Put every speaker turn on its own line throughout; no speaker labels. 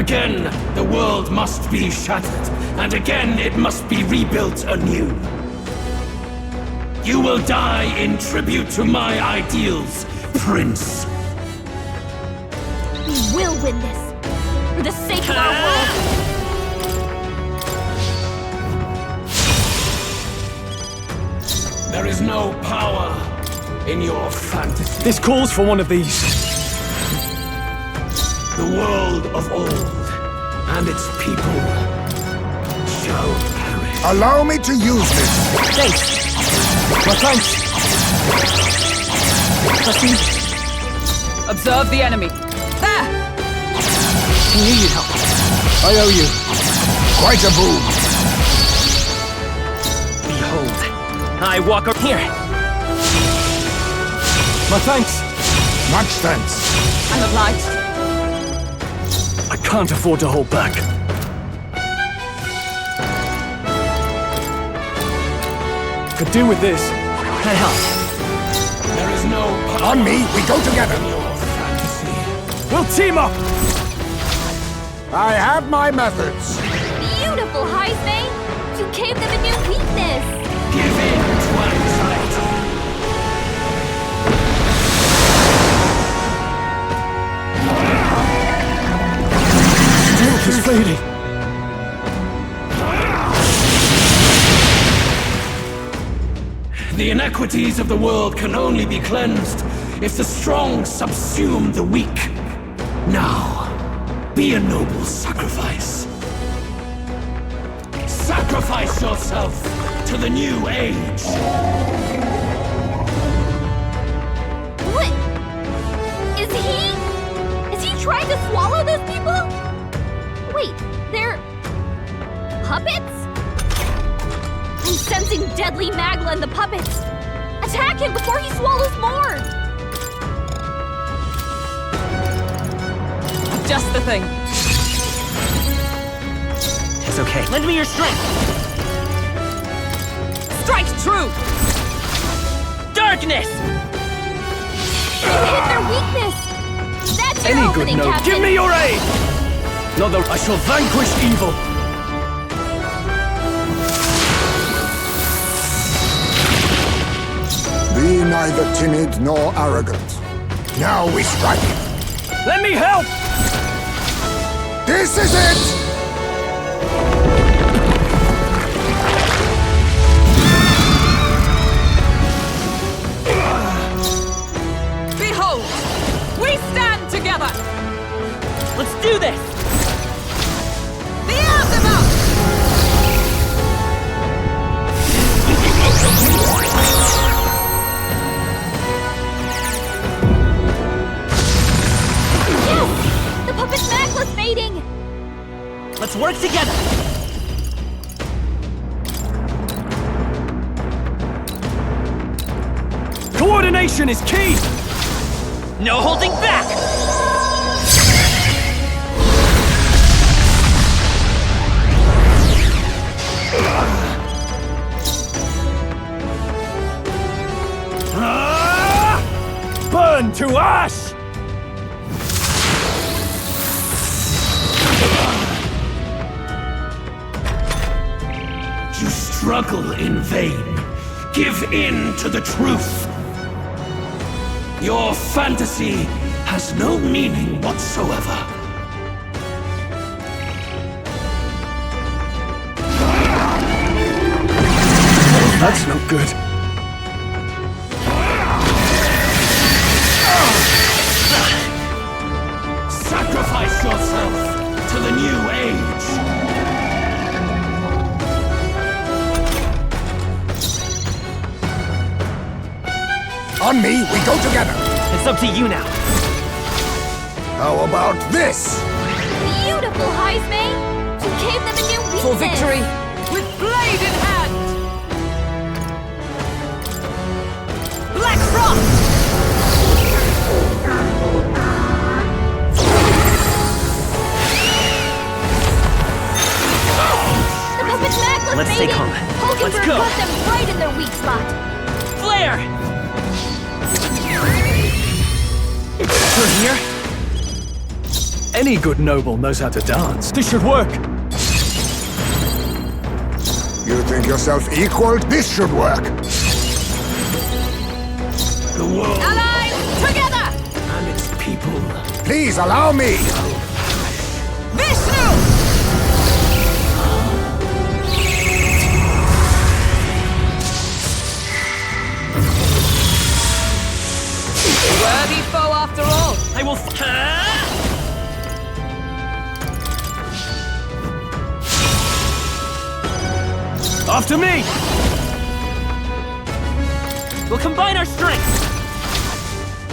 Again, the world must be shattered, and again it must be rebuilt anew. You will die in tribute to my ideals, Prince.
We will win this, for the sake of our world.
There is no power in your fantasy.
This calls for one of these.
The world of old and its people shall perish.
Allow me to use this.
Thanks. My thanks. Proceed.
Observe the enemy. There!
I knew you'd help. I owe you.
Quite a boon.
Behold, I walk up here. My thanks.
Much thanks.
I'm obliged.
I can't afford to hold back. Could do with this. Can I help?
There is no power
On me, we go together.
in your fantasy.
We'll team up!
I have my methods.
Beautiful, Heisme! You gave them a new weakness!
Give in to anxiety.
Strength is fading.
The inequities of the world can only be cleansed if the strong subsume the weak. Now, be a noble sacrifice. Sacrifice yourself to the new age.
What? Is he trying to swallow those people? Wait, they're... puppets? I'm sensing deadly magla in the puppets! Attack him before he swallows more!
Just the thing.
It's okay. Lend me your strength.
Strike true!
You
Darkness!
hit their weakness! That's your
Any good
opening,
note.
Captain!
Give me your aid! Not that I shall vanquish evil.
Be neither timid nor arrogant. Now we strike.
Let me help!
This is it!
Behold! We stand together!
Let's do this!
The Azimuth!
Yes! The puppet's magla's fading!
Let's work together! Coordination is key! No holding back! Burn to ash!
You struggle in vain. Give in to the truth. Your fantasy has no meaning whatsoever.
That's no good.
Sacrifice yourself to the new age.
On me, we go together.
It's up to you now.
How about this?
Beautiful, Heisme! You gave them a new weakness!
For victory, with blade in hand! Black Frost!
The puppet's magla's
Let's stay
fading!
calm.
Hulkenberg
Let's go.
got them right in their weak spot!
Flare! Through here? Any good noble knows how to dance. This should work.
You think yourself equal? This should work.
The world
Allies, together!
and its people.
Please allow me.
Vishnu! Worthy foe after all.
I will. After me! We'll combine our strengths!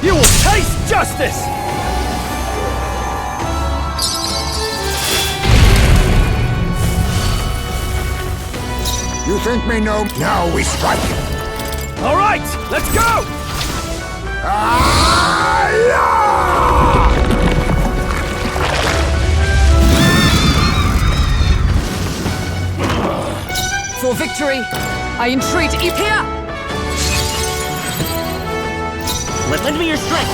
You will taste justice!
You think me no? Now we strike.
All right, let's go!
For victory, I entreat Epia!
Lend me your strength!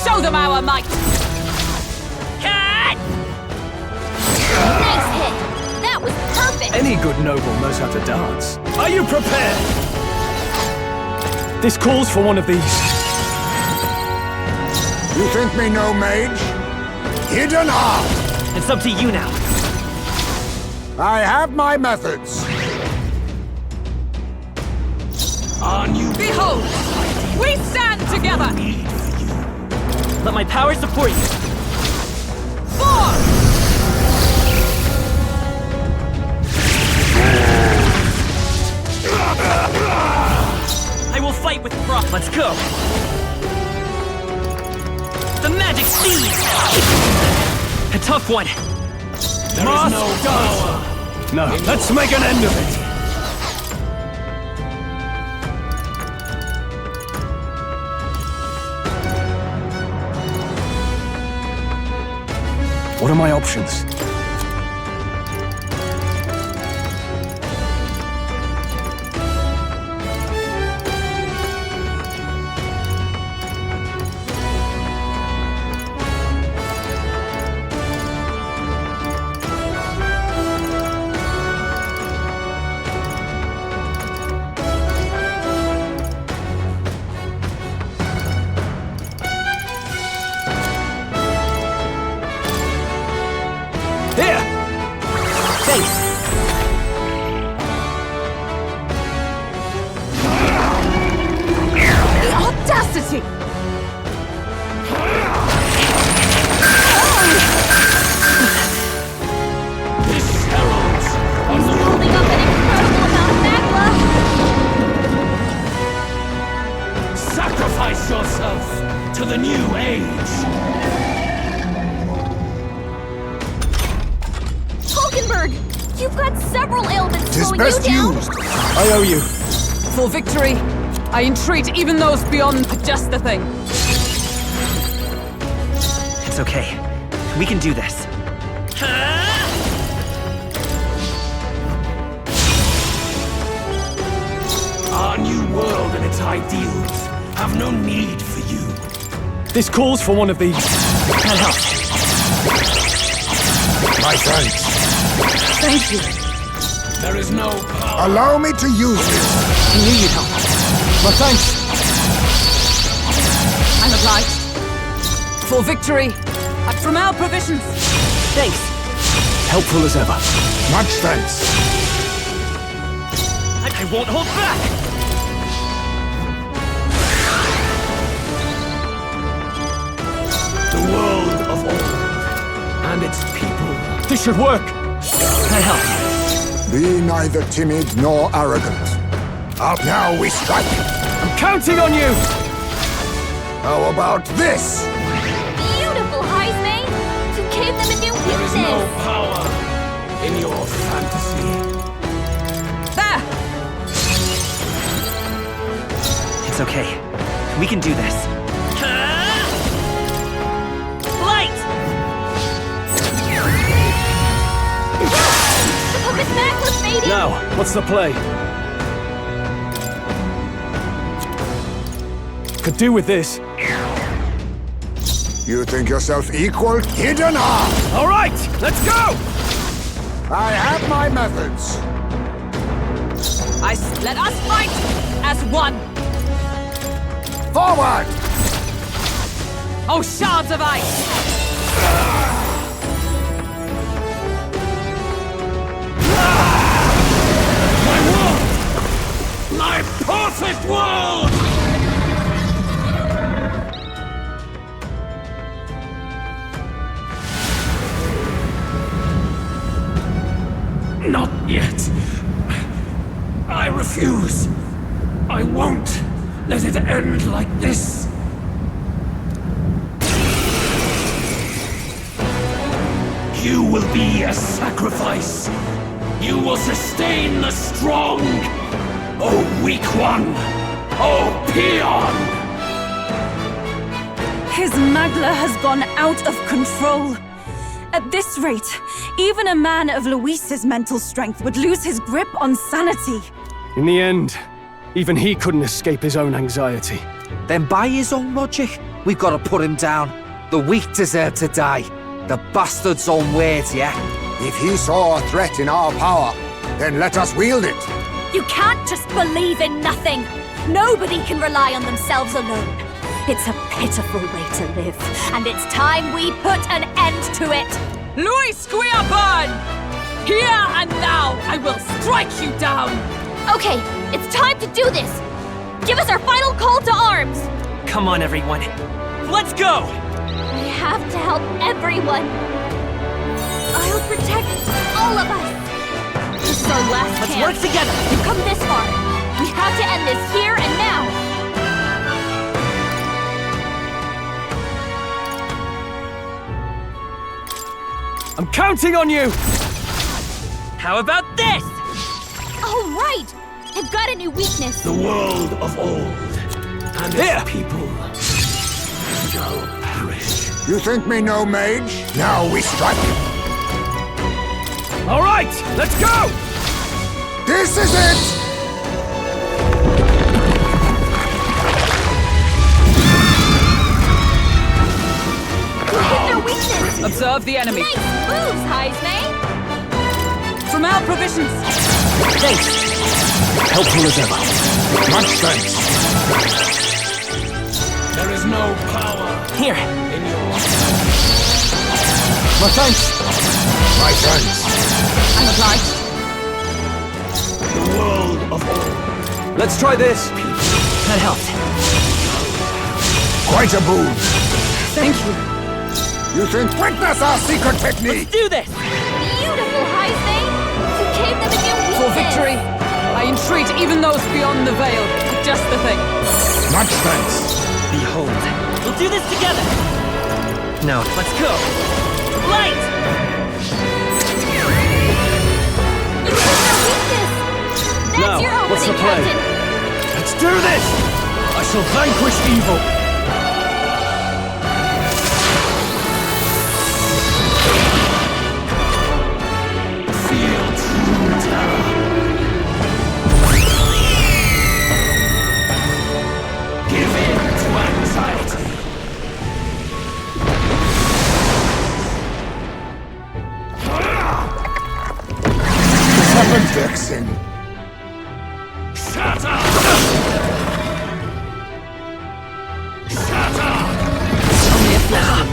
Show them our might!
Cut!
Nice hit! That was perfect!
Any good noble knows how to dance. Are you prepared? This calls for one of these.
You think me no mage? Hidden art.
It's up to you now.
I have my methods.
On you.
Behold! We stand together!
Let my power support you.
For!
I will fight with froth. Let's go. The magic seed! A tough one.
There is no power.
No, let's make an end of it. What are my options? Here! Thanks!
The audacity!
This heralds on the
Holding up an incredible amount of magma!
sacrifice yourself to the new age.
Hulkenberg! You've got several ailments
Tis
slowing
best
you down!
used.
I owe you.
For victory, I entreat even those beyond just the thing.
It's okay. We can do this.
Our new world and its ideals have no need for you.
This calls for one of these. That helps.
My thanks.
Thank you.
There is no power.
Allow me to use this.
I knew you'd help. My thanks.
I'm obliged. For victory, from our provisions.
Thanks. Helpful as ever.
Much thanks.
I won't hold back!
The world of old and its people.
This should work. That helps.
Be neither timid nor arrogant. Up now we strike.
I'm counting on you!
How about this?
Beautiful, Heismay! You gave them a new
There is no
weakness!
power in your fantasy.
There!
It's okay. We can do this. Light!
The puppet's necklace fading!
Now, what's the play? Could do with this.
You think yourself equal? Hidden arm!
All right, let's go!
I have my methods.
Let us fight as one!
Forward!
Oh, shards of ice!
My world! My perfect world! Not yet. I refuse. I won't let it end like this. You will be a sacrifice. You will sustain the strong. Oh, weak one. Oh, peon.
His Magla has gone out of control. At this rate, even a man of Luis's mental strength would lose his grip on sanity.
In the end, even he couldn't escape his own anxiety.
Then by his own logic, we've got to put him down. The weak deserve to die. The bastard's own words, yeah?
If he saw a threat in our power, then let us wield it.
You can't just believe in nothing. Nobody can rely on themselves alone. It's a pitiful way to live, and it's time we put an end to it.
Luis Guiapan! Here and now, I will strike you down!
Okay, it's time to do this. Give us our final call to arms.
Come on, everyone. Let's go!
We have to help everyone. I'll protect all of us. This is our last
Let's
chance.
work together!
We've come this far. We have to end this here and now.
I'm counting on you! How about this?
Oh, right! They've got a new weakness.
The world of old. And
Here.
its people shall perish.
You think me no mage? Now we strike.
All right, let's go!
This is it!
Look at their weakness.
Observe the enemy.
Nice moves, Heismay.
From our provisions.
Thanks! Helpful as ever.
Much thanks.
There is no power
Here,
in your...
my thanks!
My thanks.
I'm obliged.
The world of old.
Let's try this! That helped.
Quite a boon.
Thank you.
You think witness our secret technique?
Do this!
Beautiful, Heismay. You gave them a new weakness.
For victory, I entreat even those beyond the veil. Just the thing.
Much thanks.
Behold. We'll do this together! No, let's go! Light!
You gave their weakness. That's
Now,
your
what's the
opening,
plan?
Captain.
Let's do this! I shall vanquish evil!
Feel true terror. Give in to anxiety.
Vexing.
Shatter! Shatter!
Only a flesh.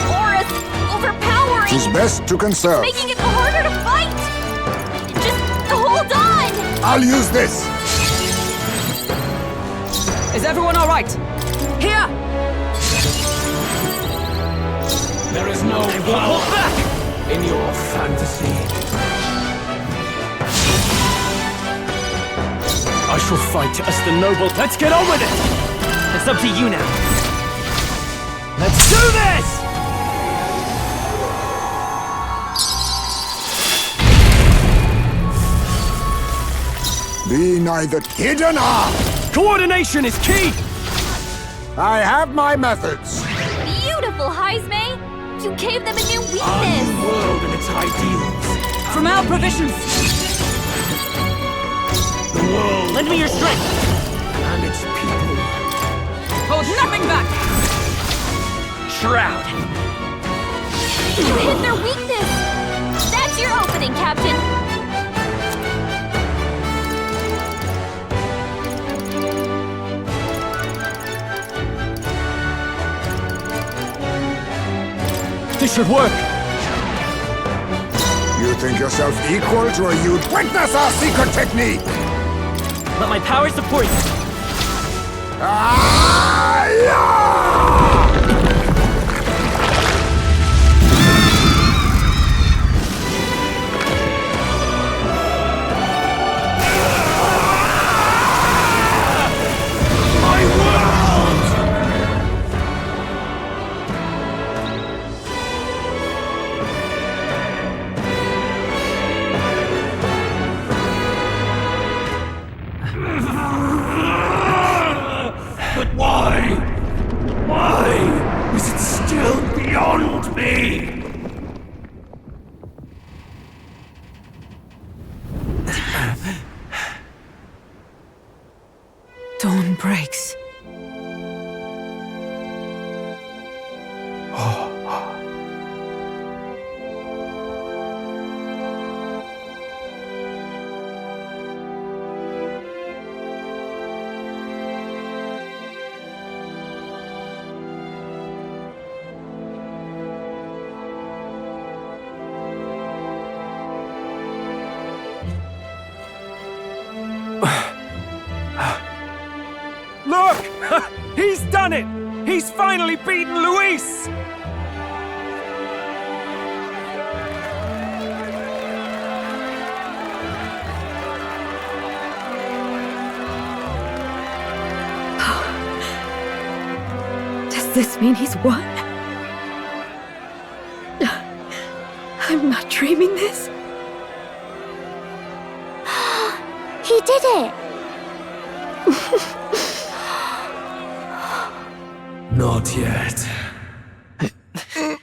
Aura's overpowering.
Tis best to conserve.
Making it harder to fight. Just hold on.
I'll use this.
Is everyone all right? Here!
There is no power in your fantasy.
I shall fight as the noble. Let's get on with it! It's up to you now. Let's do this!
Be neither hidden arm.
Coordination is key!
I have my methods.
Beautiful, Heismay. You gave them a new
Our
weakness!
new world and its ideals.
From our provisions!
The world
Lend me your strength!
and its people.
Hold nothing back!
Shroud!
You hit their weakness! That's your opening, Captain!
This should work!
You think yourself equal to a youth? Witness our secret technique!
Let my power support you!
Ah, yeah!
My world! But why? Why is it still beyond me?
Dawn breaks.
Look! He's done it! He's finally beaten Luis!
Does this mean he's won? I'm not dreaming this.
He did it!
Not yet.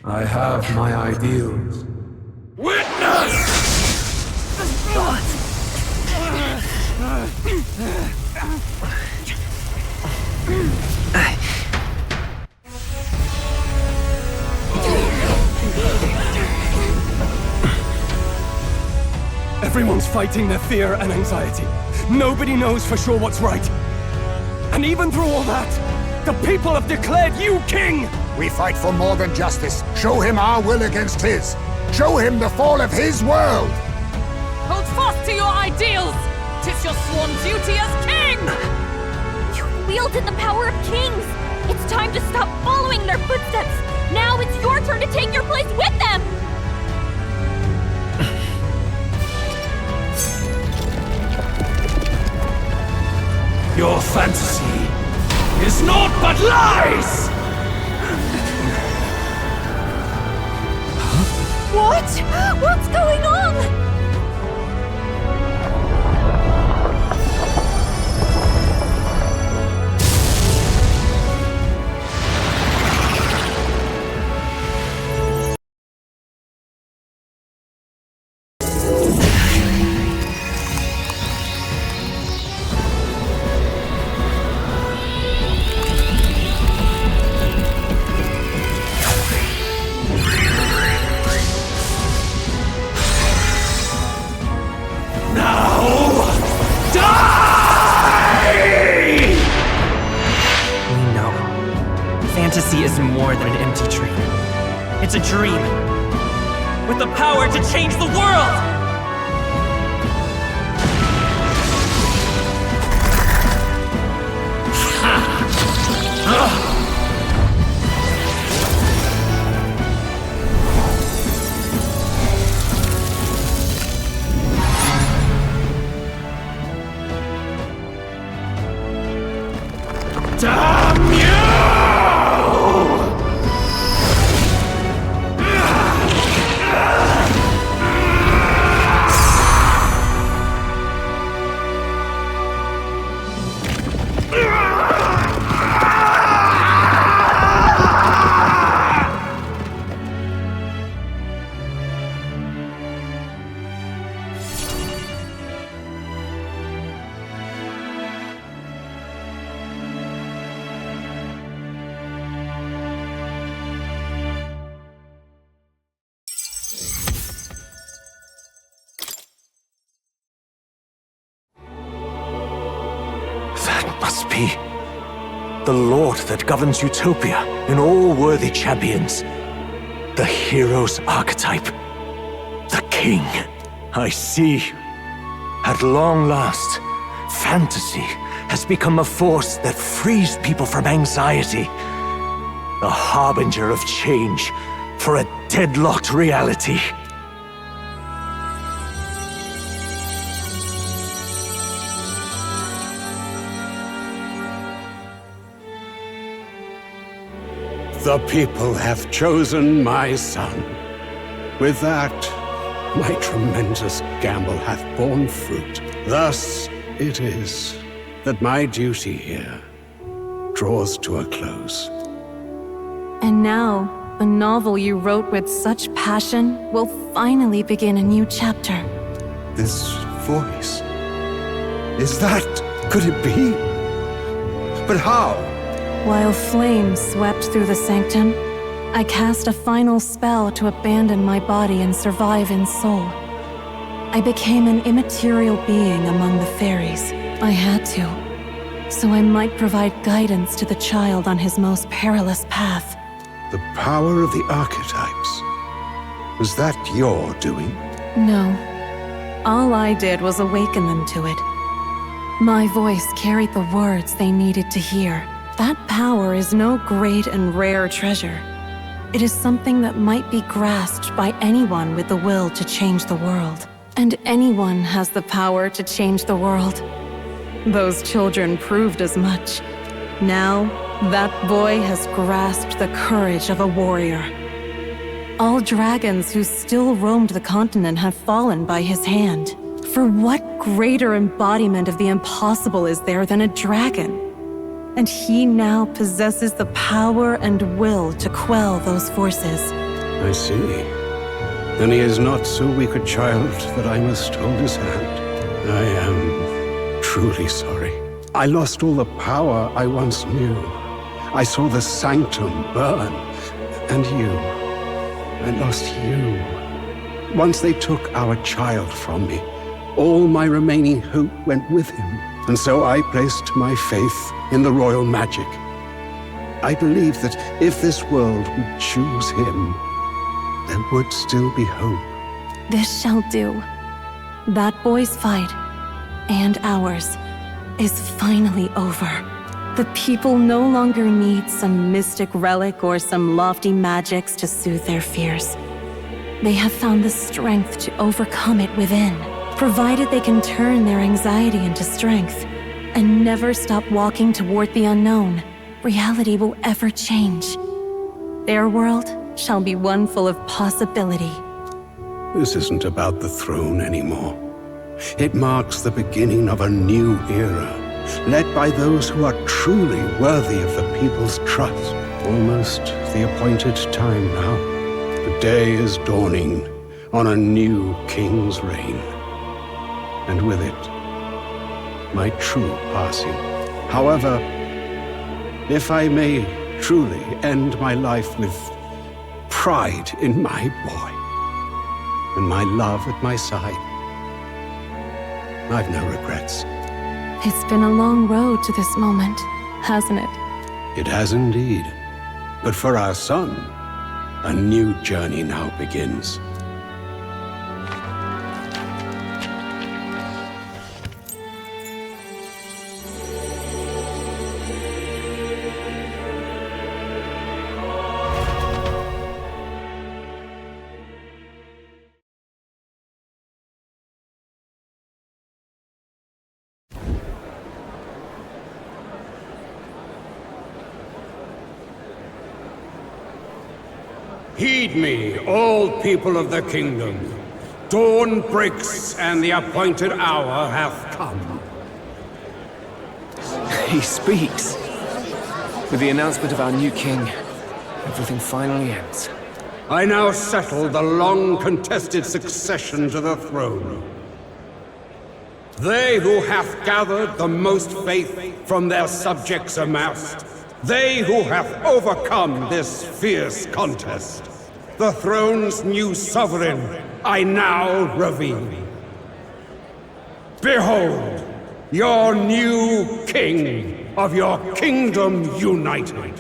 I have my ideals. Witness!
Everyone's fighting their fear and anxiety. Nobody knows for sure what's right. And even through all that, the people have declared you king!
We fight for more than justice. Show him our will against his. Show him the fall of his world.
Hold fast to your ideals! 'Tis your sworn duty as king!
You wielded the power of kings! It's time to stop following their footsteps! Now it's your turn to take your place with them!
Your fantasy is naught but lies!
What? What's going on?
Fantasy is more than an empty dream. It's a dream with the power to change the world!
Damn you!
must be the Lord that governs Utopia in all worthy champions. The hero's archetype. The king. I see. At long last, fantasy has become a force that frees people from anxiety. A harbinger of change for a deadlocked reality.
The people have chosen my son. With that, my tremendous gamble hath borne fruit. Thus it is that my duty here draws to a close.
And now, the novel you wrote with such passion will finally begin a new chapter.
This voice... is that... could it be? But how?
While flames swept through the sanctum, I cast a final spell to abandon my body and survive in soul. I became an immaterial being among the fairies. I had to, so I might provide guidance to the child on his most perilous path.
The power of the Archetypes. Was that your doing?
No. All I did was awaken them to it. My voice carried the words they needed to hear. That power is no great and rare treasure. It is something that might be grasped by anyone with the will to change the world. And anyone has the power to change the world. Those children proved as much. Now, that boy has grasped the courage of a warrior. All dragons who still roamed the continent have fallen by his hand. For what greater embodiment of the impossible is there than a dragon? And he now possesses the power and will to quell those forces.
I see. Then he is not so weak a child that I must hold his hand. I am truly sorry. I lost all the power I once knew. I saw the sanctum burn. And you. I lost you. Once they took our child from me, all my remaining hope went with him. And so I placed my faith in the royal magic. I believe that if this world would choose him, there would still be hope.
This shall do. That boy's fight, and ours, is finally over. The people no longer need some mystic relic or some lofty magics to soothe their fears. They have found the strength to overcome it within. Provided they can turn their anxiety into strength and never stop walking toward the unknown, reality will ever change. Their world shall be one full of possibility.
This isn't about the throne anymore. It marks the beginning of a new era, led by those who are truly worthy of the people's trust. Almost the appointed time now. The day is dawning on a new king's reign. And with it, my true passing. However, if I may truly end my life with pride in my boy, and my love at my side, I've no regrets.
It's been a long road to this moment, hasn't it?
It has indeed. But for our son, a new journey now begins. Heed me, all people of the kingdom. Dawn breaks, and the appointed hour hath come.
He speaks. With the announcement of our new king, everything finally ends.
I now settle the long-contested succession to the throne. They who hath gathered the most faith from their subjects amassed, they who have overcome this fierce contest, the throne's new sovereign, I now reveal. Behold, your new king! of your kingdom united.
Look!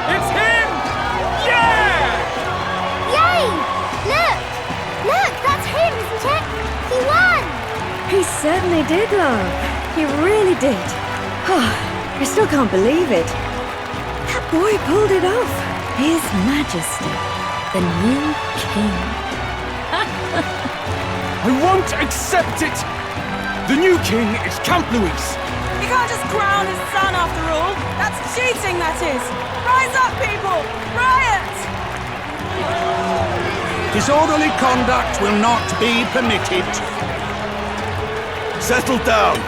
It's him! Yeah!
Yay! Look! Look, that's him, isn't it? He won!
He certainly did, love. He really did. Oh, I still can't believe it. That boy pulled it off. His Majesty, the new king.
I won't accept it! The new king is Count Louis.
You can't just crown his son after all. That's cheating, that is. Rise up, people! Riot!
Disorderly conduct will not be permitted.
Settle down.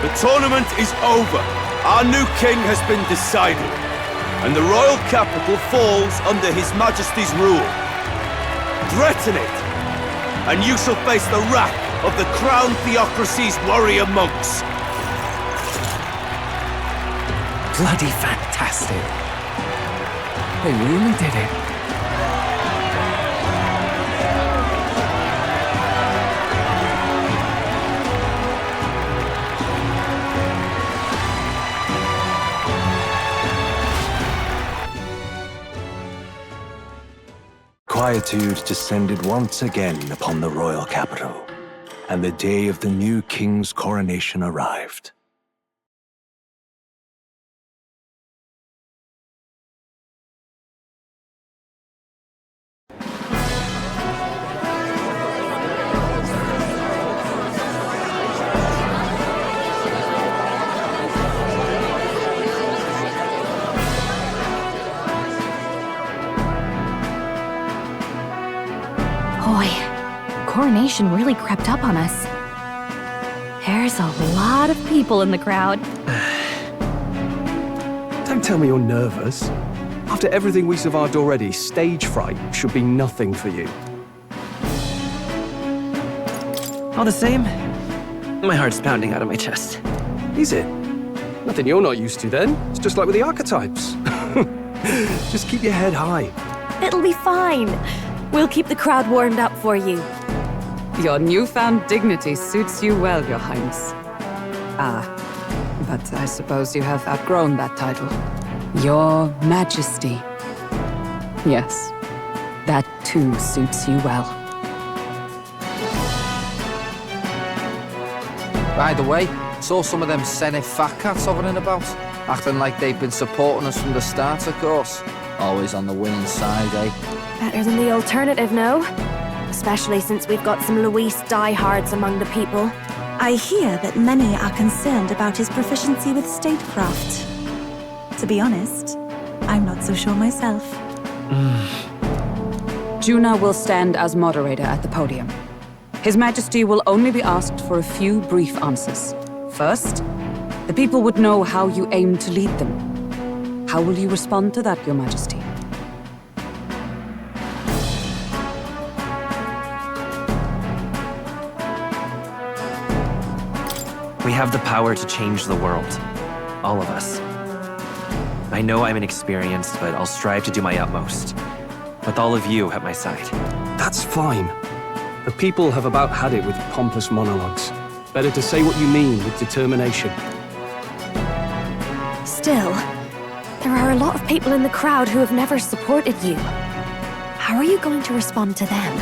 The tournament is over. Our new king has been decided, and the royal capital falls under His Majesty's rule. Threaten it, and you shall face the wrath of the crown theocracy's warrior monks.
Bloody fantastic. They really did it.
Quietude descended once again upon the royal capital, and the day of the new king's coronation arrived.
Boy, coronation really crept up on us. There's a lot of people in the crowd.
Don't tell me you're nervous. After everything we survived already, stage fright should be nothing for you.
All the same, my heart's pounding out of my chest.
Is it? Nothing you're not used to then. It's just like with the Archetypes. Just keep your head high.
It'll be fine. We'll keep the crowd warmed up for you.
Your newfound dignity suits you well, Your Highness. But I suppose you have outgrown that title. Your Majesty. Yes, that too suits you well.
By the way, saw some of them Senate fat cats hovering about, acting like they've been supporting us from the start, of course. Always on the winning side, eh?
Better than the alternative, no? Especially since we've got some Luis diehards among the people.
I hear that many are concerned about his proficiency with statecraft. To be honest, I'm not so sure myself.
Juna will stand as moderator at the podium. His Majesty will only be asked for a few brief answers. First, the people would know how you aim to lead them. How will you respond to that, Your Majesty?
We have the power to change the world. All of us. I know I'm inexperienced, but I'll strive to do my utmost. With all of you at my side.
That's fine. The people have about had it with pompous monologues. Better to say what you mean with determination.
Still, there are a lot of people in the crowd who have never supported you. How are you going to respond to them?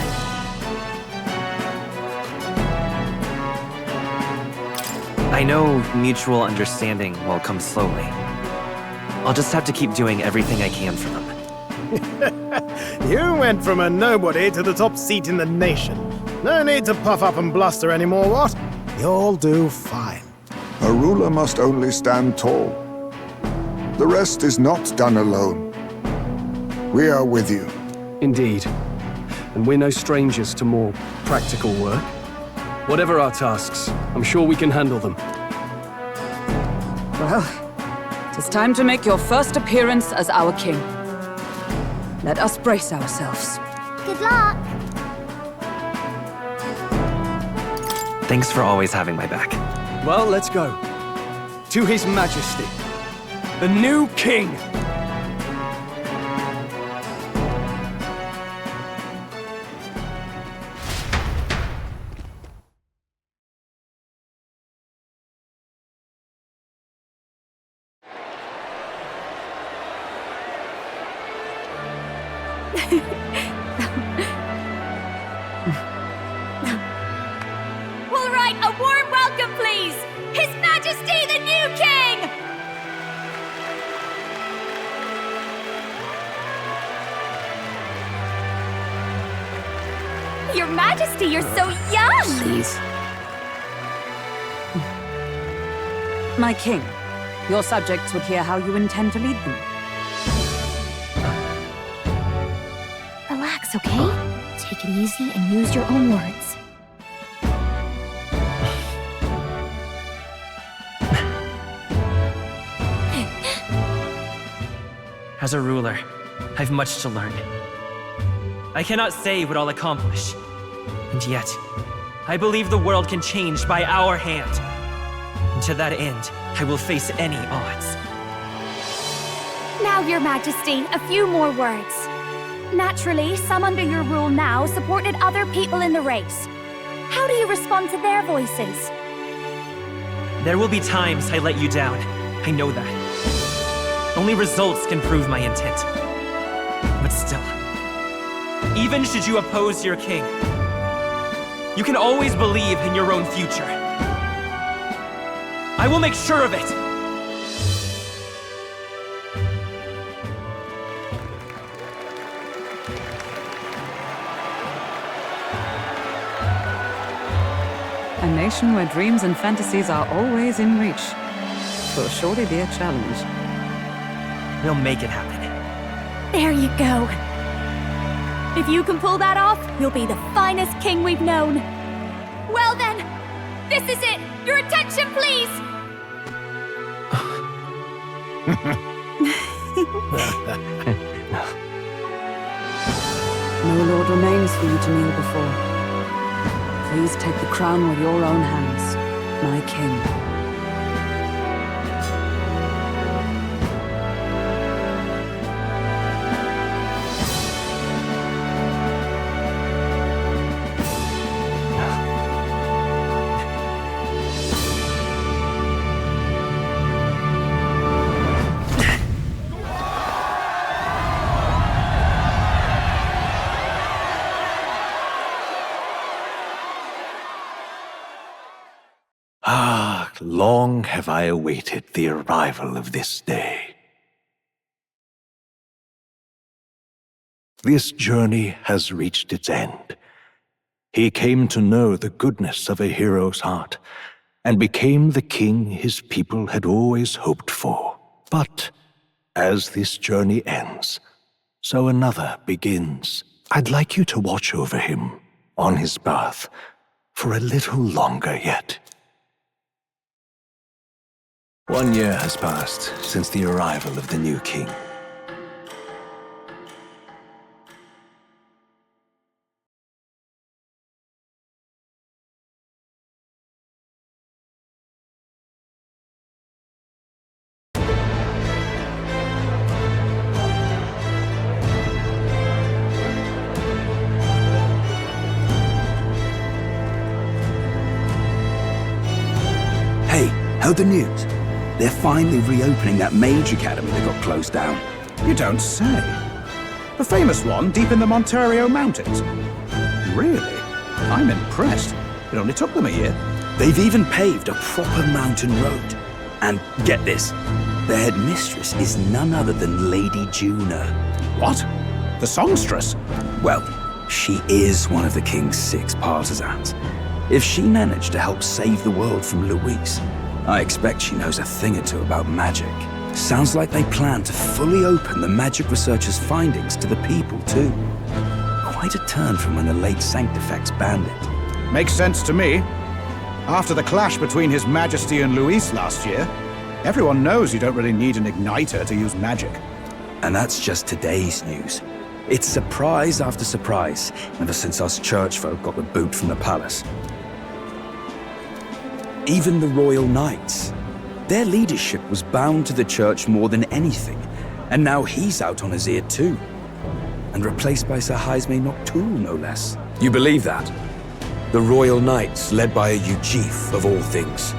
I know mutual understanding will come slowly. I'll just have to keep doing everything I can for them.
You went from a nobody to the top seat in the nation. No need to puff up and bluster anymore, what? You'll do fine.
A ruler must only stand tall. The rest is not done alone. We are with you.
Indeed. And we're no strangers to more practical work. Whatever our tasks, I'm sure we can handle them.
Well, it is time to make your first appearance as our king. Let us brace ourselves.
Good luck!
Thanks for always having my back.
Well, let's go. To His Majesty. the new king!
All right, a warm welcome, please! His Majesty the new king! Your Majesty, you're so young!
Please. My king, your subjects would hear how you intend to lead them.
Relax, okay? Take it easy and use your own words.
As a ruler, I've much to learn. I cannot say what I'll accomplish. And yet, I believe the world can change by our hand. And to that end, I will face any odds.
Now, Your Majesty, a few more words. Naturally, some under your rule now supported other people in the race. How do you respond to their voices?
There will be times I let you down. I know that. Only results can prove my intent. But still, even should you oppose your king, you can always believe in your own future. I will make sure of it!
A nation where dreams and fantasies are always in reach. Will surely be a challenge.
We'll make it happen.
There you go. If you can pull that off, you'll be the finest king we've known. Well then, this is it! Your attention, please!
No lord remains for you to kneel before. Please take the crown with your own hands, my king.
Ah, long have I awaited the arrival of this day. This journey has reached its end. He came to know the goodness of a hero's heart, and became the king his people had always hoped for. But as this journey ends, so another begins. I'd like you to watch over him on his path for a little longer yet. 1 year has passed since the arrival of the new king.
Hey, heard the news? They're finally reopening that mage academy that got closed down.
You don't say. The famous one deep in the Monterio Mountains. Really? I'm impressed. It only took them a year.
They've even paved a proper mountain road. And get this, their headmistress is none other than Lady Juna.
What? The songstress?
Well, she is one of the king's 6 partisans. If she managed to help save the world from Luis, I expect she knows a thing or two about magic. Sounds like they plan to fully open the magic researcher's findings to the people, too. Quite a turn from when the late Sanctifex banned it.
Makes sense to me. After the clash between His Majesty and Luis last year, everyone knows you don't really need an igniter to use magic.
And that's just today's news. It's surprise after surprise, ever since us churchfolk got the boot from the palace. Even the royal knights. Their leadership was bound to the church more than anything, and now he's out on his ear too. And replaced by Sir Haisme Noctul, no less. You believe that? The Royal Knights, led by a Ujif of all things.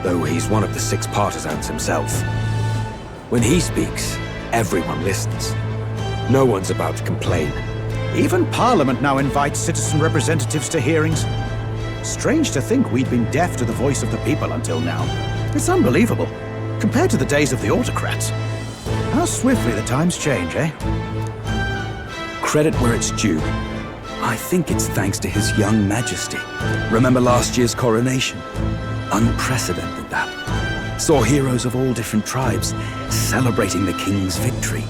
Though he's one of the 6 partisans himself. When he speaks, everyone listens. No one's about to complain.
Even Parliament now invites citizen representatives to hearings. Strange to think we'd been deaf to the voice of the people until now. It's unbelievable, compared to the days of the autocrats. How swiftly the times change, eh?
Credit where it's due. I think it's thanks to His young majesty. Remember last year's coronation? Unprecedented, that. Saw heroes of all different tribes celebrating the king's victory.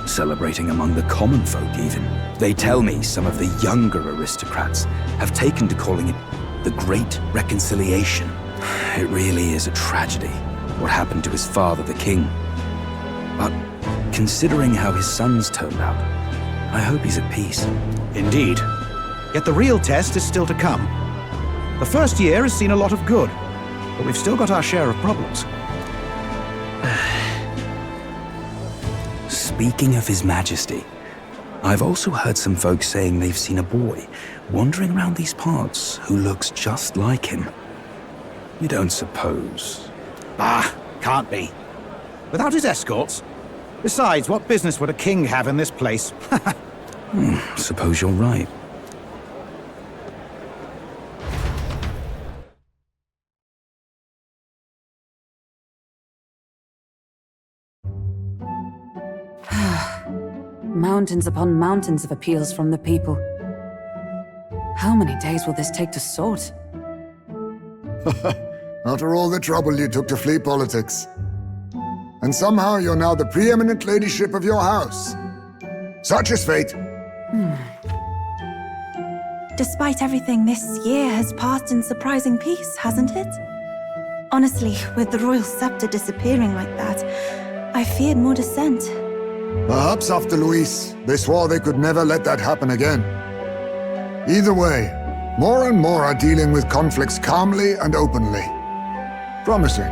Celebrating among the common folk, even. They tell me some of the younger aristocrats have taken to calling it the Great Reconciliation. It really is a tragedy, what happened to his father, the king. But considering how his sons turned out, I hope he's at peace.
Indeed. Yet the real test is still to come. The first year has seen a lot of good, but we've still got our share of problems.
Speaking of His Majesty, I've also heard some folks saying they've seen a boy wandering around these parts who looks just like him. You don't suppose?
Ah, can't be. Without his escorts? Besides, what business would a king have in this place?
Suppose you're right.
Mountains upon mountains of appeals from the people. How many days will this take to sort?
After all the trouble you took to flee politics. And somehow you're now the preeminent ladyship of your house. Such is fate.
Despite everything, this year has passed in surprising peace, hasn't it? Honestly, with the royal scepter disappearing like that, I feared more dissent.
Perhaps after Luis, they swore they could never let that happen again. Either way, more and more are dealing with conflicts calmly and openly. Promising.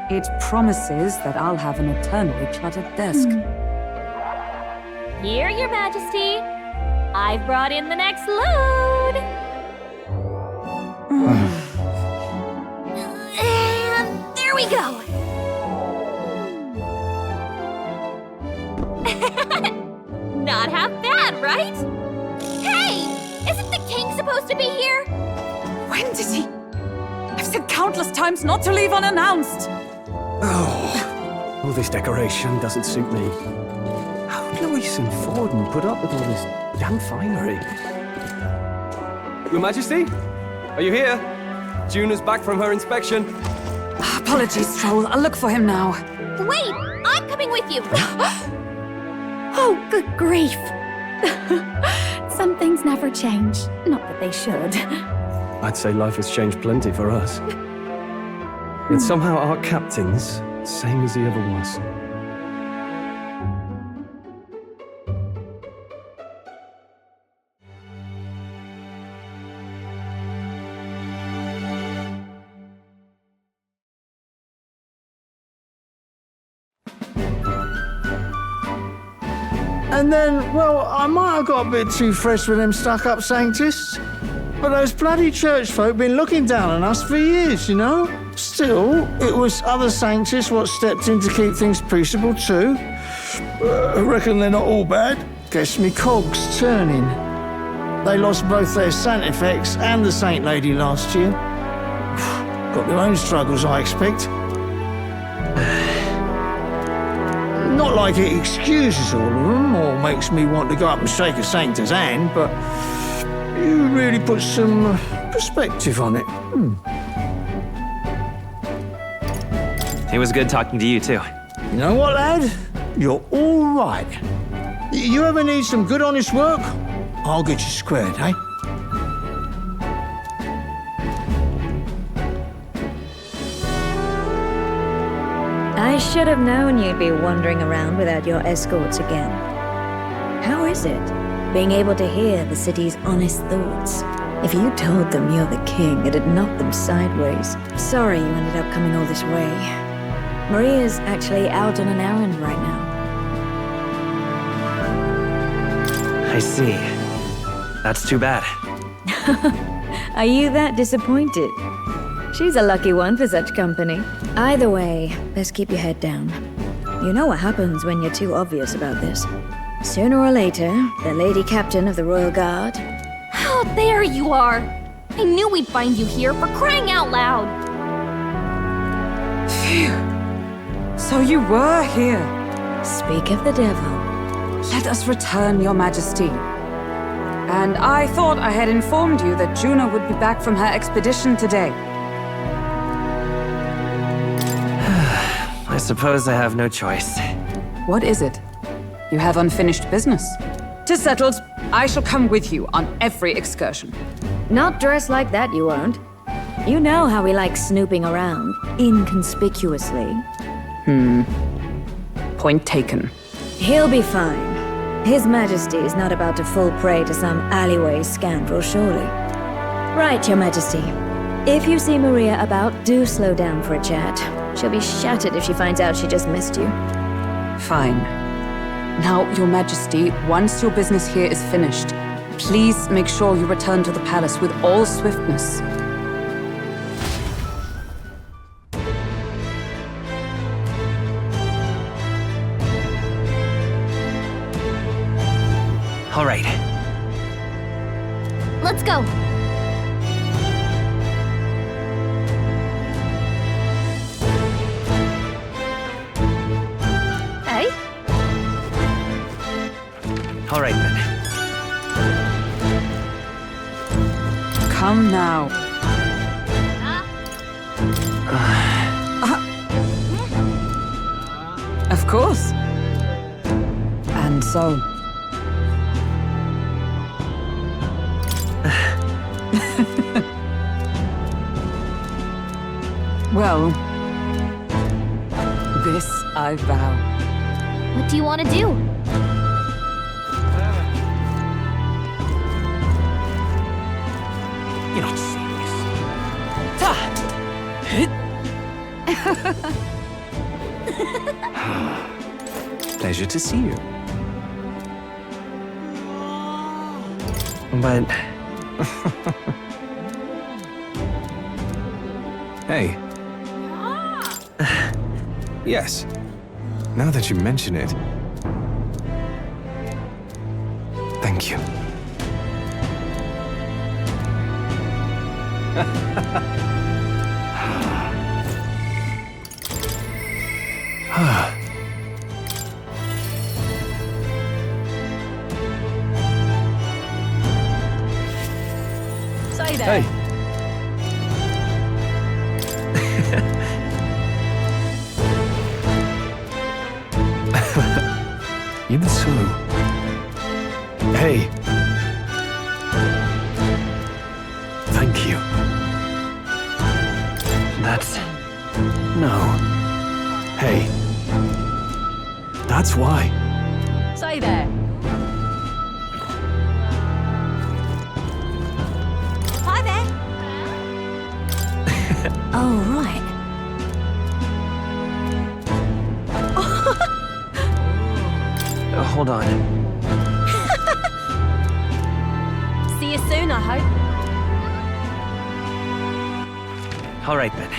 It promises that I'll have an eternally cluttered desk.
Here, Your Majesty. I've brought in the next load. And there we go. Not half bad, right? Hey! Isn't the king supposed to be here?
When did he? I've said countless times not to leave unannounced.
Oh, all this decoration doesn't suit me. How would Luis and Forden put up with all this damn finery? Your Majesty? Are you here? Juna's back from her inspection.
Apologies, Troll. I'll look for him now.
Wait! I'm coming with you! Oh, good grief! Some things never change. Not that they should.
I'd say life has changed plenty for us. Yet somehow our captain's same as he ever was.
And then, well, I might have got a bit too fresh with them stuck-up sanctists. But those bloody church folk been looking down on us for years, you know? Still, it was other sanctists what stepped in to keep things peaceable too. I reckon they're not all bad. Guess me cogs turning. They lost both their Sanctifex and the Saint Lady last year. Got their own struggles, I expect. Not like it excuses all of them or makes me want to go up and shake a Sanctor's hand, but you really put some perspective on it.
It was good talking to you, too.
You know what, lad? You're all right. You ever need some good, honest work? I'll get you squared, eh?
I should have known you'd be wandering around without your escorts again. How is it, being able to hear the city's honest thoughts? If you told them you're the king, it'd knock them sideways. Sorry you ended up coming all this way. Maria's actually out on an errand right now.
I see. That's too bad.
Are you that disappointed? She's a lucky one for such company. Either way, best keep your head down. You know what happens when you're too obvious about this. Sooner or later, the Lady Captain of the Royal Guard...
Oh, there you are! I knew we'd find you here, for crying out loud!
Phew. So you were here.
Speak of the devil.
Let us return, Your Majesty. And I thought I had informed you that Juno would be back from her expedition today.
I suppose I have no choice.
What is it? You have unfinished business. 'Tis settled. I shall come with you on every excursion.
Not dressed like that, you won't. You know how we like snooping around, inconspicuously.
Point taken.
He'll be fine. His Majesty is not about to fall prey to some alleyway scoundrel, surely. Right, Your Majesty. If you see Maria about, do slow down for a chat. She'll be shattered if she finds out she just missed you.
Fine. Now, Your Majesty, once your business here is finished, please make sure you return to the palace with all swiftness.
All right.
Let's go! Hey?
All right, then.
Come now. Of course. And so... Well, this I vow.
What do you want to do?
You're not serious.
Pleasure to see you.
But...
Hey. Yes. Now that you mention it. Thank you.
Say that.
Hey. Even so. Hey. Thank you.
That's... no.
Hey. That's why.
Say that. Hi there.
Oh, right.
Hold on.
See you soon, I hope.
All right, then.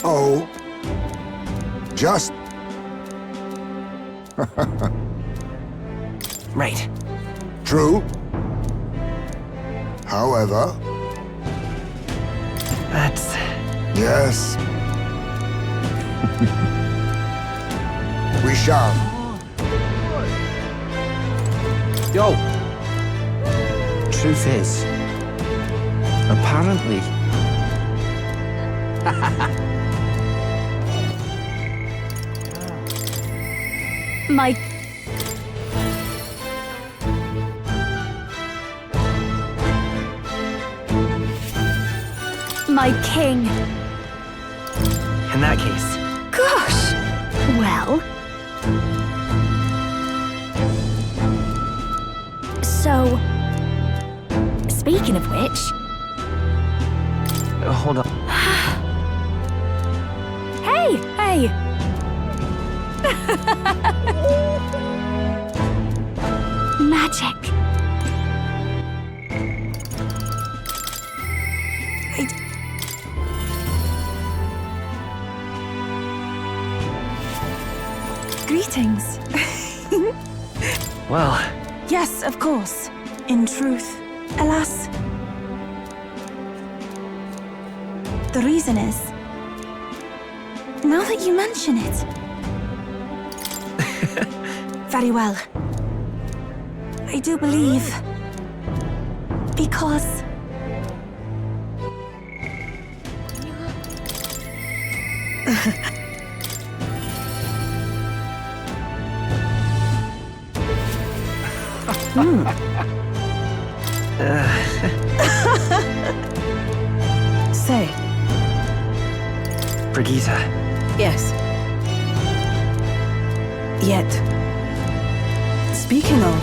Oh. Just...
Right.
True. However...
That's...
Yes. We shall.
Yo! Truth is, apparently...
Mike. my king.
In that case...
Gosh! Well... So... Speaking of which...
Hold on.
Hey! Hey! Magic.
Greetings.
Well...
Yes, of course. In truth, alas. The reason is... Now that you mention it... Very well. I do believe... Because...
Say.
Brigitte.
Yes. Yet. Speaking of...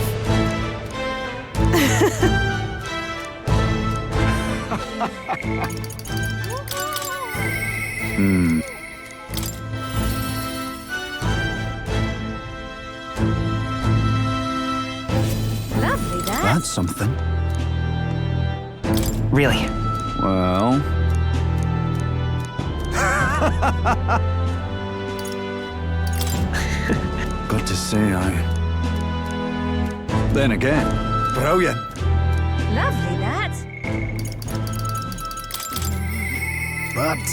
Lovely, that.
That's something.
Really?
Well... Got to say, Then again...
Brilliant.
Lovely, that.
But...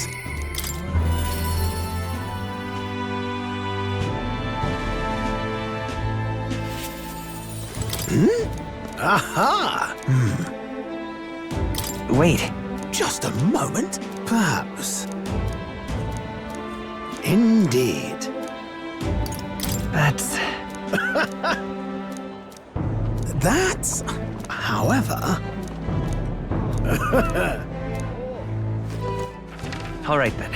Aha!
Wait.
Just a moment. Perhaps. Indeed.
That's...
That's... However...
All right, then.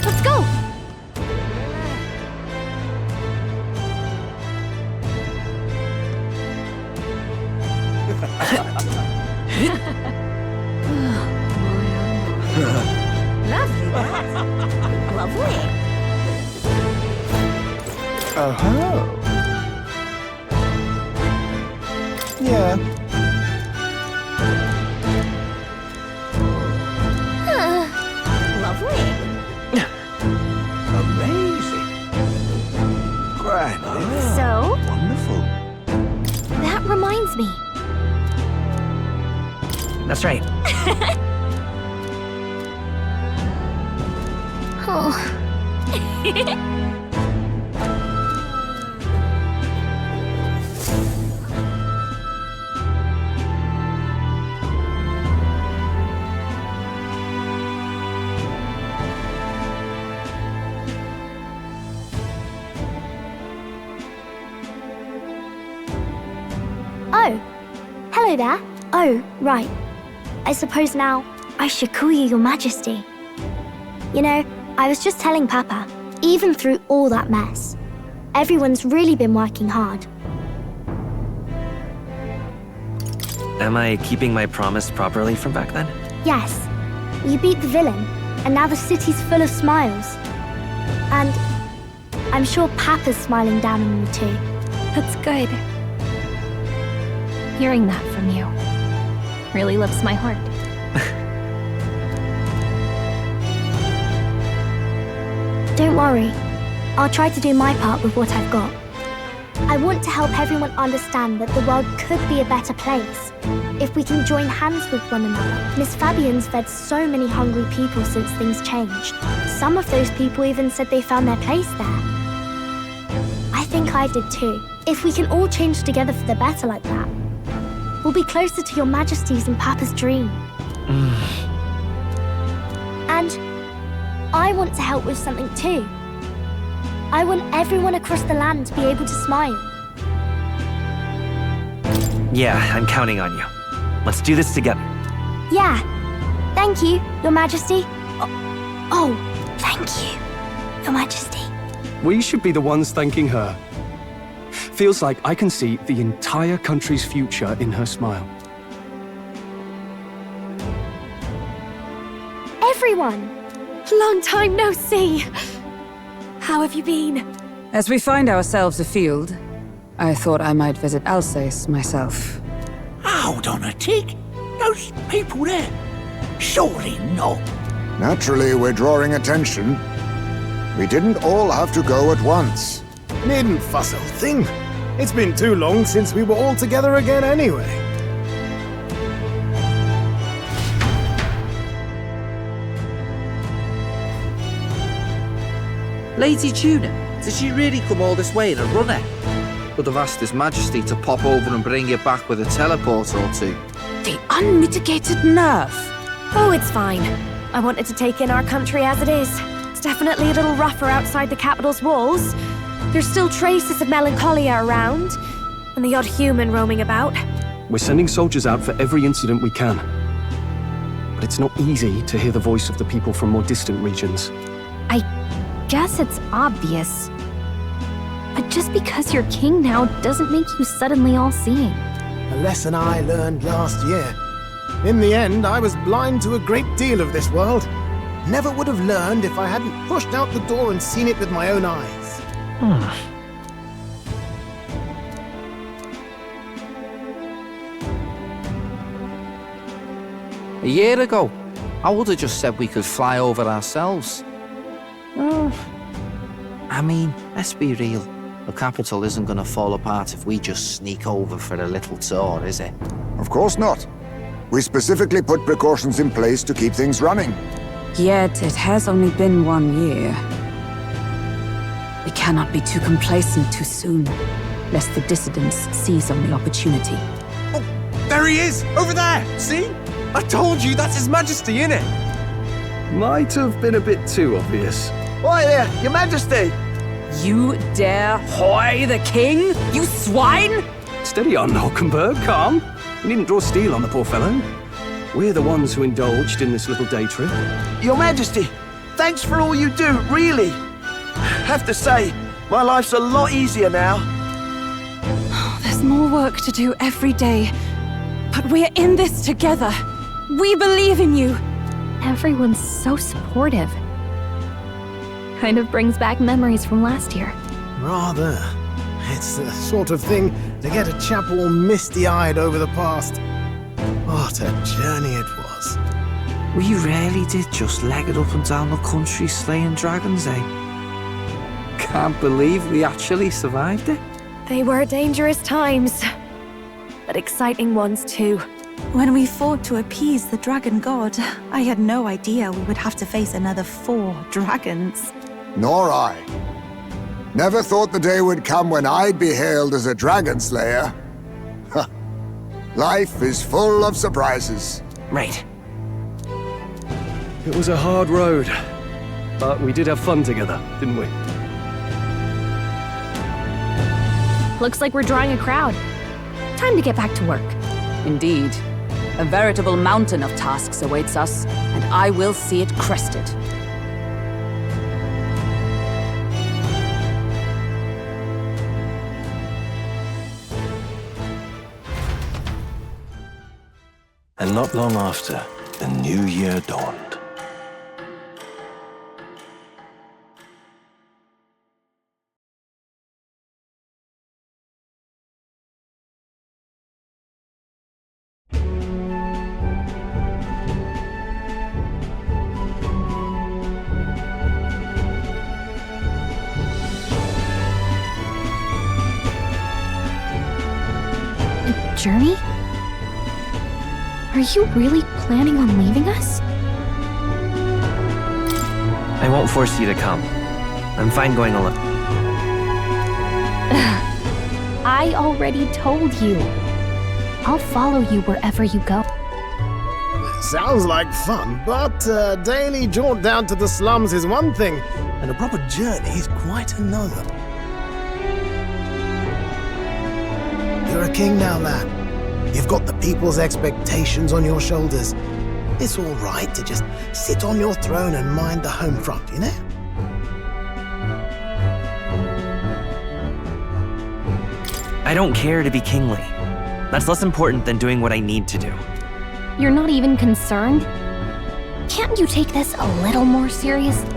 Let's go! Lovely, that. Lovely.
Oh-ho. Yeah.
Lovely.
Amazing. Grand.
So?
Wonderful.
That reminds me.
That's right.
Oh.
Oh, hello there. Oh, right. I suppose now I should call you Your Majesty. You know, I was just telling Papa, even through all that mess, everyone's really been working hard.
Am I keeping my promise properly from back then?
Yes, you beat the villain, and now the city's full of smiles. And I'm sure Papa's smiling down on you too.
That's good. Hearing that from you really lifts my heart.
Don't worry. I'll try to do my part with what I've got. I want to help everyone understand that the world could be a better place if we can join hands with one another. Miss Fabian's fed so many hungry people since things changed. Some of those people even said they found their place there. I think I did too. If we can all change together for the better like that, we'll be closer to Your Majesty's and Papa's dream. And I want to help with something too. I want everyone across the land to be able to smile.
Yeah, I'm counting on you. Let's do this together.
Yeah. Thank you, Your Majesty. Oh, thank you, Your Majesty.
We should be the ones thanking her. Feels like I can see the entire country's future in her smile.
Everyone! Long time no see! How have you been?
As we find ourselves afield, I thought I might visit Alsace myself.
Hold on a tick. Those people there. Surely not.
Naturally, we're drawing attention. We didn't all have to go at once.
Needn't fuss, old thing. It's been too long since we were all together again anyway.
Lady Tuna, did she really come all this way in a runner? Would have asked His Majesty to pop over and bring you back with a teleport or two.
The unmitigated nerve!
Oh, it's fine. I wanted to take in our country as it is. It's definitely a little rougher outside the capital's walls. There's still traces of melancholia around, and the odd human roaming about.
We're sending soldiers out for every incident we can. But it's not easy to hear the voice of the people from more distant regions.
I guess it's obvious. But just because you're king now doesn't make you suddenly all-seeing.
A lesson I learned last year. In the end, I was blind to a great deal of this world. Never would have learned if I hadn't pushed out the door and seen it with my own eyes.
A year ago, I would have just said we could fly over ourselves. I mean, let's be real. The capital isn't going to fall apart if we just sneak over for a little tour, is it?
Of course not. We specifically put precautions in place to keep things running.
Yet it has only been 1 year. We cannot be too complacent too soon, lest the dissidents seize on the opportunity.
Oh, there he is! Over there! See? I told you, that's His Majesty, innit?
Might have been a bit too obvious.
Oi there, Your Majesty!
You dare hoy the king, you swine!
Steady on, Hulkenberg, calm. You needn't draw steel on the poor fellow. We're the ones who indulged in this little day trip.
Your Majesty, thanks for all you do, really. Have to say, my life's a lot easier now.
There's more work to do every day, but we're in this together. We believe in you.
Everyone's so supportive. Kind of brings back memories from last year.
Rather. It's the sort of thing to get a chap all misty-eyed over the past. What a journey it was.
We really did just leg it up and down the country slaying dragons, eh? Can't believe we actually survived it.
They were dangerous times, but exciting ones too.
When we fought to appease the dragon god, I had no idea we would have to face another 4 dragons.
Nor I. Never thought the day would come when I'd be hailed as a dragon slayer. Life is full of surprises.
Right.
It was a hard road, but we did have fun together, didn't we?
Looks like we're drawing a crowd. Time to get back to work.
Indeed. A veritable mountain of tasks awaits us, and I will see it crested.
And not long after, the new year dawned.
Journey? Are you really planning on leaving us?
I won't force you to come. I'm fine going alone.
I already told you. I'll follow you wherever you go.
Sounds like fun, but a daily jaunt down to the slums is one thing, and a proper journey is quite another. You're a king now, lad. You've got the people's expectations on your shoulders. It's all right to just sit on your throne and mind the home front, you know?
I don't care to be kingly. That's less important than doing what I need to do.
You're not even concerned? Can't you take this a little more seriously?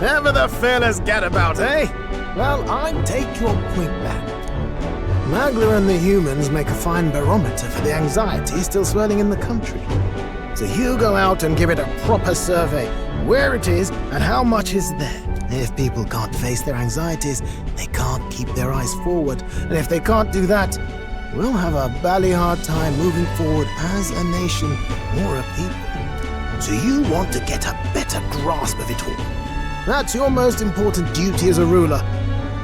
Never the fearless gadabout, eh? Well, I take your point back. Magla and the humans make a fine barometer for the anxiety still swirling in the country. So you go out and give it a proper survey, where it is and how much is there. If people can't face their anxieties, they can't keep their eyes forward. And if they can't do that, we'll have a bally hard time moving forward as a nation or a people. So you want to get a better grasp of it all. That's your most important duty as a ruler.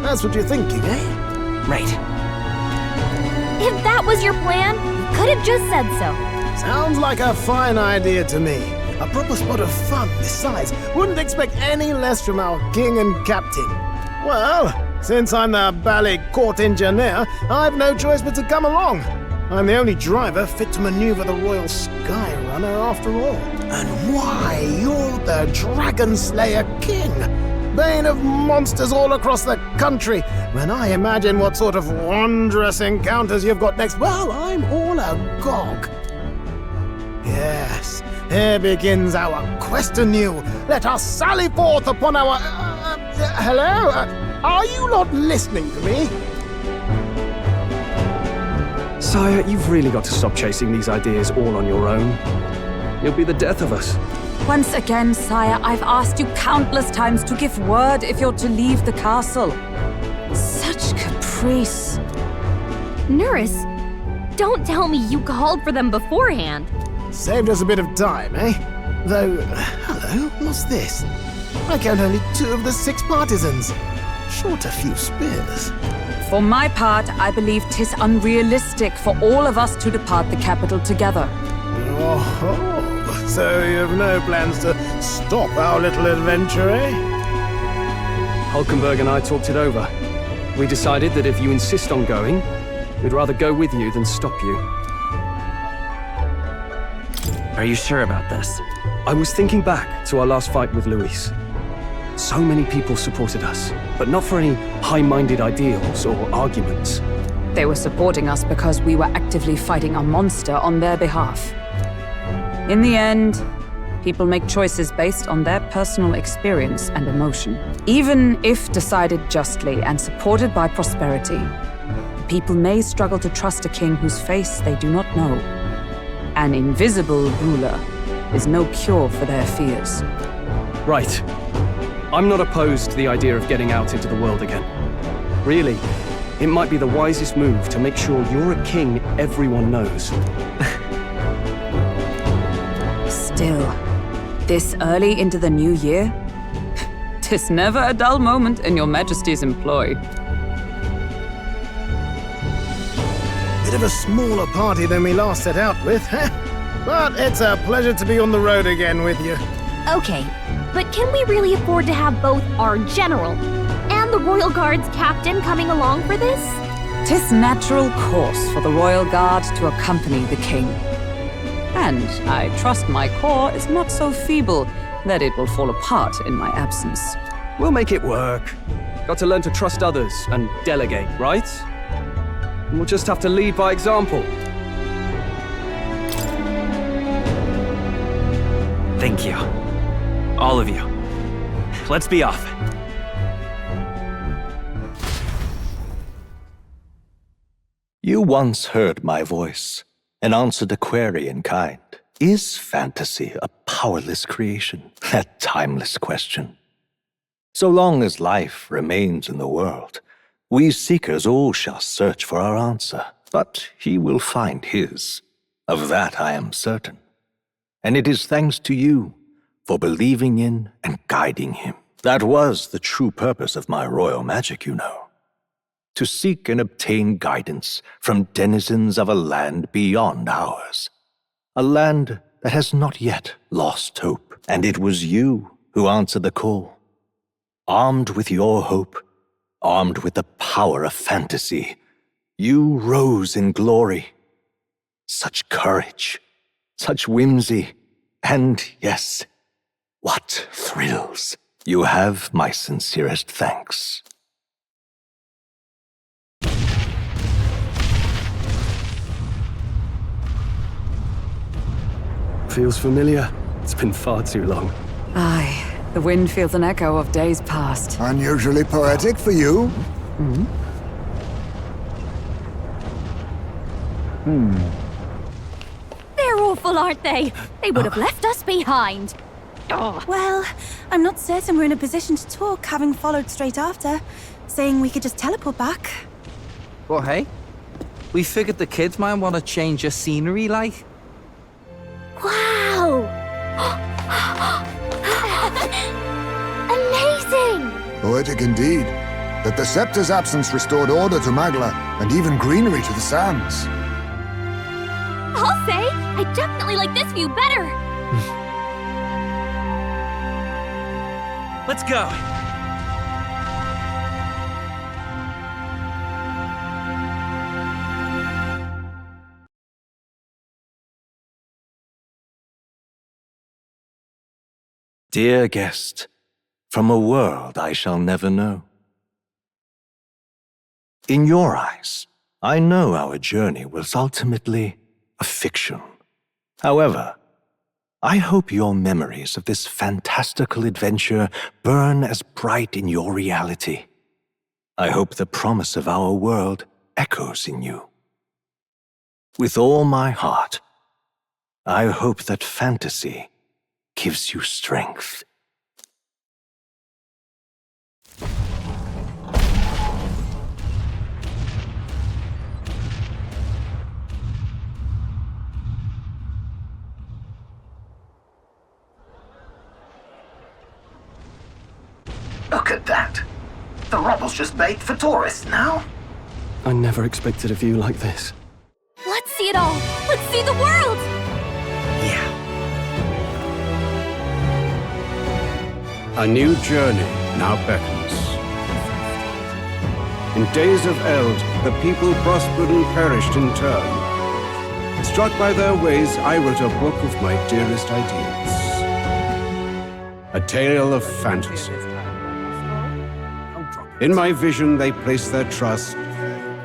That's what you're thinking, eh?
Right.
If that was your plan, you could have just said so.
Sounds like a fine idea to me. A proper spot of fun, besides. Wouldn't expect any less from our king and captain. Well, since I'm the bally court engineer, I've no choice but to come along. I'm the only driver fit to maneuver the Royal Skyrunner after all. And why, you're the Dragon Slayer King, bane of monsters all across the country. When I imagine what sort of wondrous encounters you've got next, well, I'm all agog. Yes, here begins our quest anew. Let us sally forth upon our... hello? Are you not listening to me?
Sire, you've really got to stop chasing these ideas all on your own. You'll be the death of us.
Once again, sire, I've asked you countless times to give word if you're to leave the castle. Such caprice.
Nurse, don't tell me you called for them beforehand.
Saved us a bit of time, eh? Though, hello, what's this? I count only 2 of the 6 partisans. Short a few spears.
For my part, I believe 'tis unrealistic for all of us to depart the capital together.
Oh, so you have no plans to stop our little adventure, eh?
Hulkenberg and I talked it over. We decided that if you insist on going, we'd rather go with you than stop you.
Are you sure about this?
I was thinking back to our last fight with Luis. So many people supported us, but not for any high-minded ideals or arguments.
They were supporting us because we were actively fighting a monster on their behalf. In the end, people make choices based on their personal experience and emotion. Even if decided justly and supported by prosperity, people may struggle to trust a king whose face they do not know. An invisible ruler is no cure for their fears.
Right. I'm not opposed to the idea of getting out into the world again. Really, it might be the wisest move to make sure you're a king everyone knows.
Still, this early into the new year? 'Tis never a dull moment in your Majesty's employ.
Bit of a smaller party than we last set out with, huh? But it's a pleasure to be on the road again with you.
Okay, but can we really afford to have both our general and the Royal Guard's captain coming along for this?
'Tis natural course for the Royal Guard to accompany the king. And I trust my corps is not so feeble that it will fall apart in my absence.
We'll make it work. Got to learn to trust others and delegate, right? And we'll just have to lead by example.
Thank you. All of you. Let's be off.
You once heard my voice and answered a query in kind. Is fantasy a powerless creation? That timeless question. So long as life remains in the world, we seekers all shall search for our answer, but he will find his. Of that I am certain. And it is thanks to you for believing in and guiding him. That was the true purpose of my royal magic, you know. To seek and obtain guidance from denizens of a land beyond ours. A land that has not yet lost hope. And it was you who answered the call. Armed with your hope, armed with the power of fantasy, You rose in glory. Such courage, such whimsy, and yes, what thrills. You have my sincerest thanks.
Feels familiar. It's been far too long.
Aye, the wind feels an echo of days past.
Unusually poetic for you.
They're awful, aren't they? They would have left us behind. Oh.
Well, I'm not certain we're in a position to talk, having followed straight after, saying we could just teleport back.
Well, hey, we figured the kids might want to change your scenery, like.
Wow! Amazing!
Poetic indeed. That the scepter's absence restored order to Magla, and even greenery to the sands.
I'll say, I definitely like this view better.
Let's go.
Dear guest, from a world I shall never know. In your eyes, I know our journey was ultimately a fiction. However, I hope your memories of this fantastical adventure burn as bright in your reality. I hope the promise of our world echoes in you. With all my heart, I hope that fantasy gives you strength.
Look at that. The rubble's just bait for tourists now.
I never expected a view like this.
Let's see it all. Let's see the world.
A new journey now beckons. In days of eld, the people prospered and perished in turn. Struck by their ways, I wrote a book of my dearest ideas. A tale of fantasy. In my vision, they placed their trust,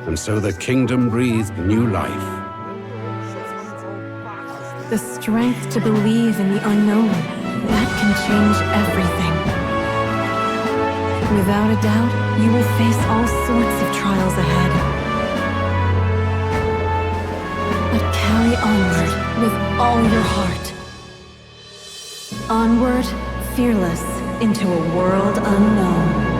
and so the kingdom breathed new life.
The strength to believe in the unknown, that can change everything. Without a doubt, you will face all sorts of trials ahead. But carry onward with all your heart. Onward, fearless, into a world unknown.